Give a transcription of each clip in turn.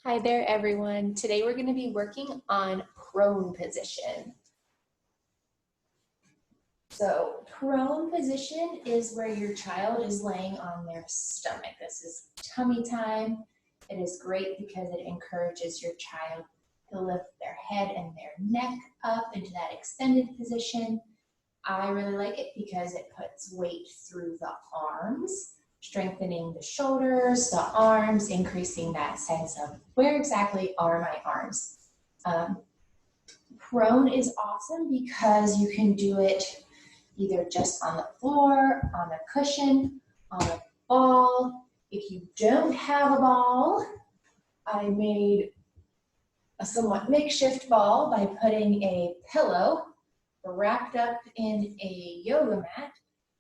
Hi there, everyone. Today we're going to be working on prone position. So prone position is where your child is laying on their stomach. This is tummy time. It is great because it encourages your child to lift their head and their neck up into that extended position. I really like it because it puts weight through the arms, strengthening the shoulders, the arms, increasing that sense of where exactly are my arms. Prone is awesome because you can do it either just on the floor, on a cushion, on a ball. If you don't have a ball, I made a somewhat makeshift ball by putting a pillow wrapped up in a yoga mat,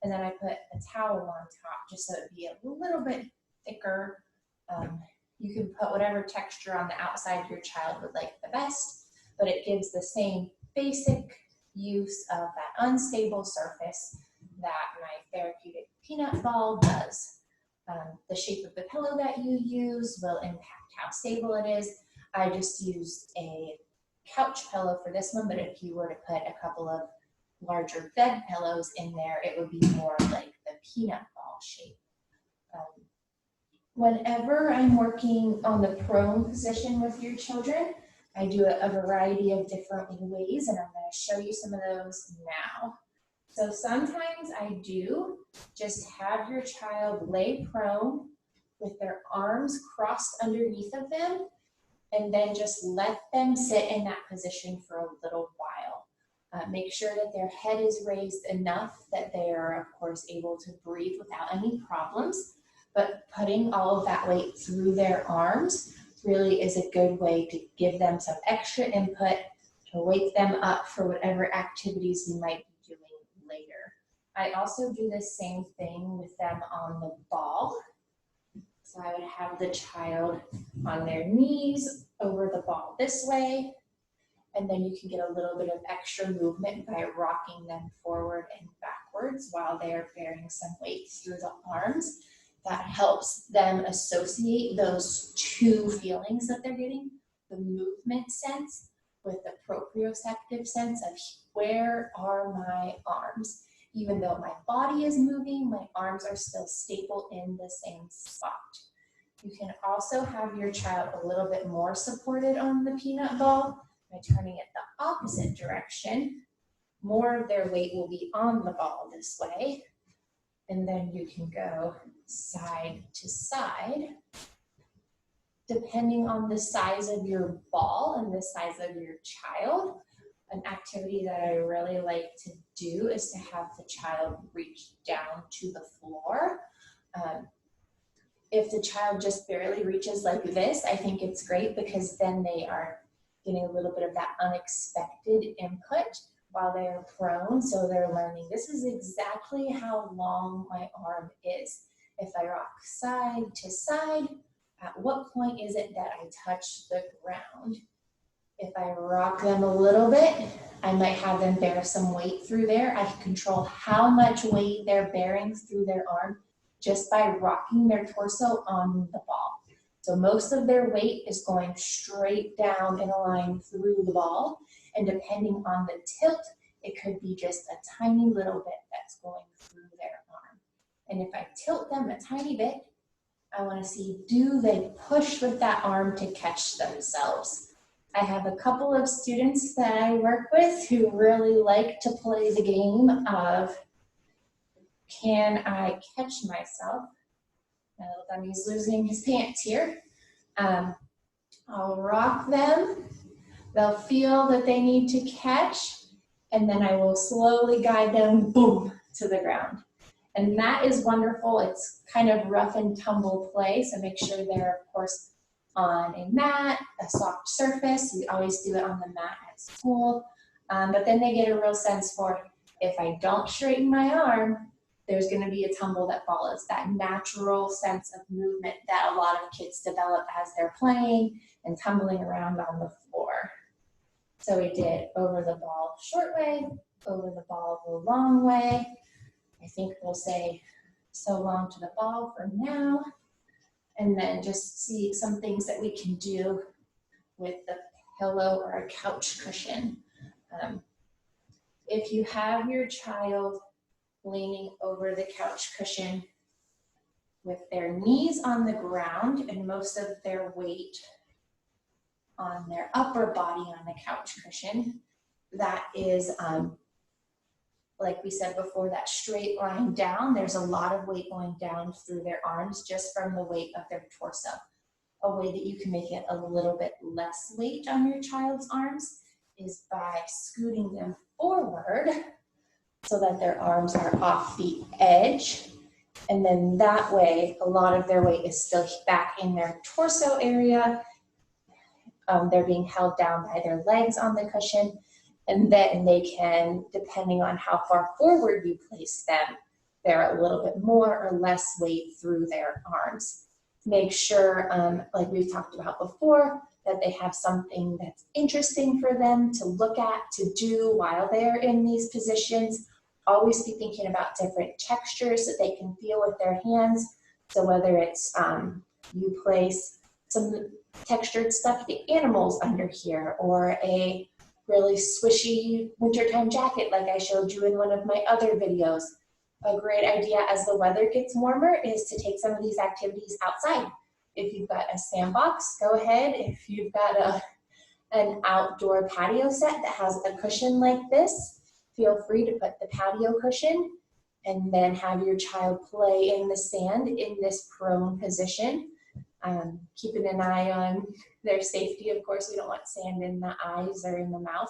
and then I put a towel on top just so it'd be a little bit thicker. You can put whatever texture on the outside your child would like the best, but it gives the same basic use of that unstable surface that my therapeutic peanut ball does. The shape of the pillow that you use will impact how stable it is. I just used a couch pillow for this one, but if you were to put a couple of larger bed pillows in there, it would be more like the peanut ball shape. Whenever I'm working on the prone position with your children, I do a variety of different ways, and I'm going to show you some of those now. So sometimes I do just have your child lay prone with their arms crossed underneath of them, and then just let them sit in that position for a little while. Make sure that their head is raised enough that they are, of course, able to breathe without any problems, but putting all of that weight through their arms really is a good way to give them some extra input to wake them up for whatever activities we might be doing later. I also do the same thing with them on the ball. So I would have the child on their knees over the ball this way, and then you can get a little bit of extra movement by rocking them forward and backwards while they're bearing some weight through the arms. That helps them associate those two feelings that they're getting, the movement sense with the proprioceptive sense of where are my arms. Even though my body is moving, my arms are still stable in the same spot. You can also have your child a little bit more supported on the peanut ball by turning it the opposite direction. More of their weight will be on the ball this way. And then you can go side to side. Depending on the size of your ball and the size of your child, an activity that I really like to do is to have the child reach down to the floor. If the child just barely reaches like this, I think it's great because then they are getting a little bit of that unexpected input while they're prone. So they're learning, this is exactly how long my arm is. If I rock side to side, at what point is it that I touch the ground? If I rock them a little bit, I might have them bear some weight through there. I can control how much weight they're bearing through their arm just by rocking their torso on the ball. So most of their weight is going straight down in a line through the ball. And depending on the tilt, it could be just a tiny little bit that's going through their arm. And if I tilt them a tiny bit, I want to see, do they push with that arm to catch themselves? I have a couple of students that I work with who really like to play the game of, can I catch myself? My little dummy's losing his pants here. I'll rock them. They'll feel that they need to catch, and then I will slowly guide them, boom, to the ground. And that is wonderful. It's kind of rough and tumble play, so make sure they're, of course, on a mat, a soft surface. We always do it on the mat at school. But then they get a real sense for, if I don't straighten my arm, there's going to be a tumble that follows. That natural sense of movement that a lot of kids develop as they're playing and tumbling around on the floor. So we did over the ball short way, over the ball the long way. I think we'll say so long to the ball for now. And then just see some things that we can do with the pillow or a couch cushion. If you have your child leaning over the couch cushion with their knees on the ground and most of their weight on their upper body on the couch cushion, that is, like we said before, that straight line down. There's a lot of weight going down through their arms just from the weight of their torso. A way that you can make it a little bit less weight on your child's arms is by scooting them forward so that their arms are off the edge. And then that way, a lot of their weight is still back in their torso area. They're being held down by their legs on the cushion. And then they can, depending on how far forward you place them, they're a little bit more or less weight through their arms. Make sure, like we've talked about before, that they have something that's interesting for them to look at, to do while they're in these positions. Always be thinking about different textures that they can feel with their hands. So whether it's you place some textured stuffed animals under here, or a really swishy wintertime jacket like I showed you in one of my other videos. A great idea as the weather gets warmer is to take some of these activities outside. If you've got a sandbox, go ahead. If you've got an outdoor patio set that has a cushion like this, feel free to put the patio cushion and then have your child play in the sand in this prone position. Keeping an eye on their safety. Of course, we don't want sand in the eyes or in the mouth,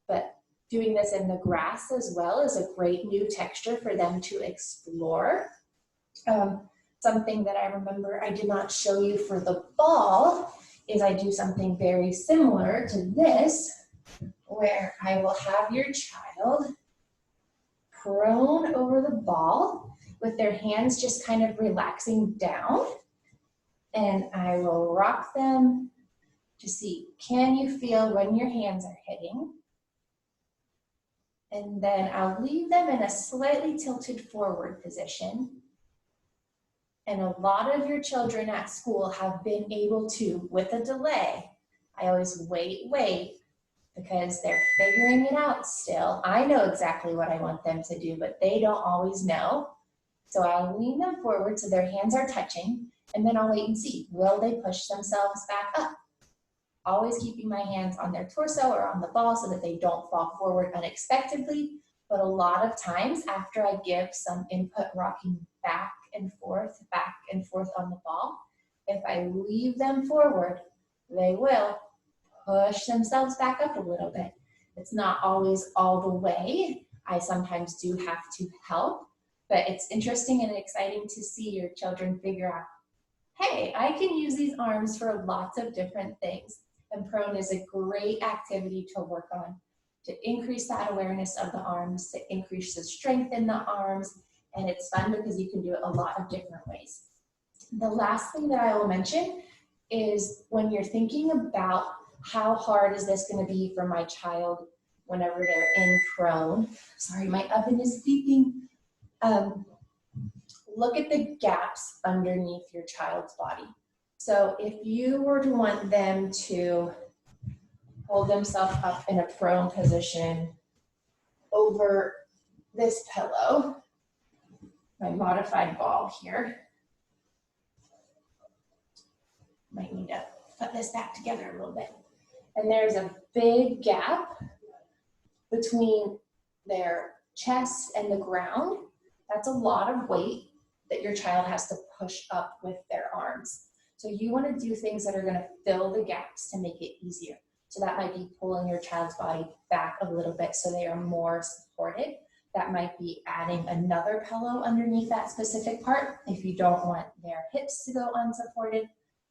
but doing this in the grass as well is a great new texture for them to explore. Something that I remember I did not show you for the ball is I do something very similar to this, where I will have your child prone over the ball with their hands just kind of relaxing down. And I will rock them to see, can you feel when your hands are hitting? And then I'll leave them in a slightly tilted forward position. And a lot of your children at school have been able to, with a delay, I always wait, because they're figuring it out still. I know exactly what I want them to do, but they don't always know. So I'll lean them forward so their hands are touching, and then I'll wait and see, will they push themselves back up? Always keeping my hands on their torso or on the ball so that they don't fall forward unexpectedly. But a lot of times after I give some input rocking back and forth on the ball, if I leave them forward, they will push themselves back up a little bit. It's not always all the way. I sometimes do have to help, but it's interesting and exciting to see your children figure out, hey, I can use these arms for lots of different things. And prone is a great activity to work on, to increase that awareness of the arms, to increase the strength in the arms. And it's fun because you can do it a lot of different ways. The last thing that I will mention is when you're thinking about how hard is this going to be for my child whenever they're in prone. Sorry, my oven is beeping. Look at the gaps underneath your child's body. So if you were to want them to hold themselves up in a prone position over this pillow, my modified ball here, might need to put this back together a little bit. And there's a big gap between their chest and the ground. That's a lot of weight that your child has to push up with their arms. So you want to do things that are going to fill the gaps to make it easier. So that might be pulling your child's body back a little bit so they are more supported. That might be adding another pillow underneath that specific part if you don't want their hips to go unsupported.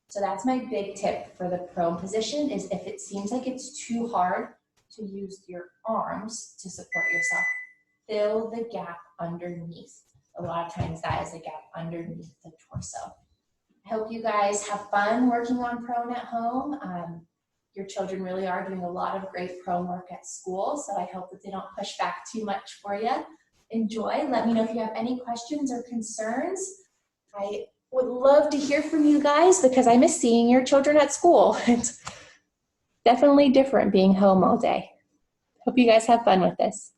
So that's my big tip for the prone position, is if it seems like it's too hard to use your arms to support yourself, fill the gap underneath. A lot of times that is a gap underneath the torso. I hope you guys have fun working on prone at home. Your children really are doing a lot of great prone work at school, so I hope that they don't push back too much for you. Enjoy. Let me know if you have any questions or concerns. I would love to hear from you guys because I miss seeing your children at school. It's definitely different being home all day. Hope you guys have fun with this.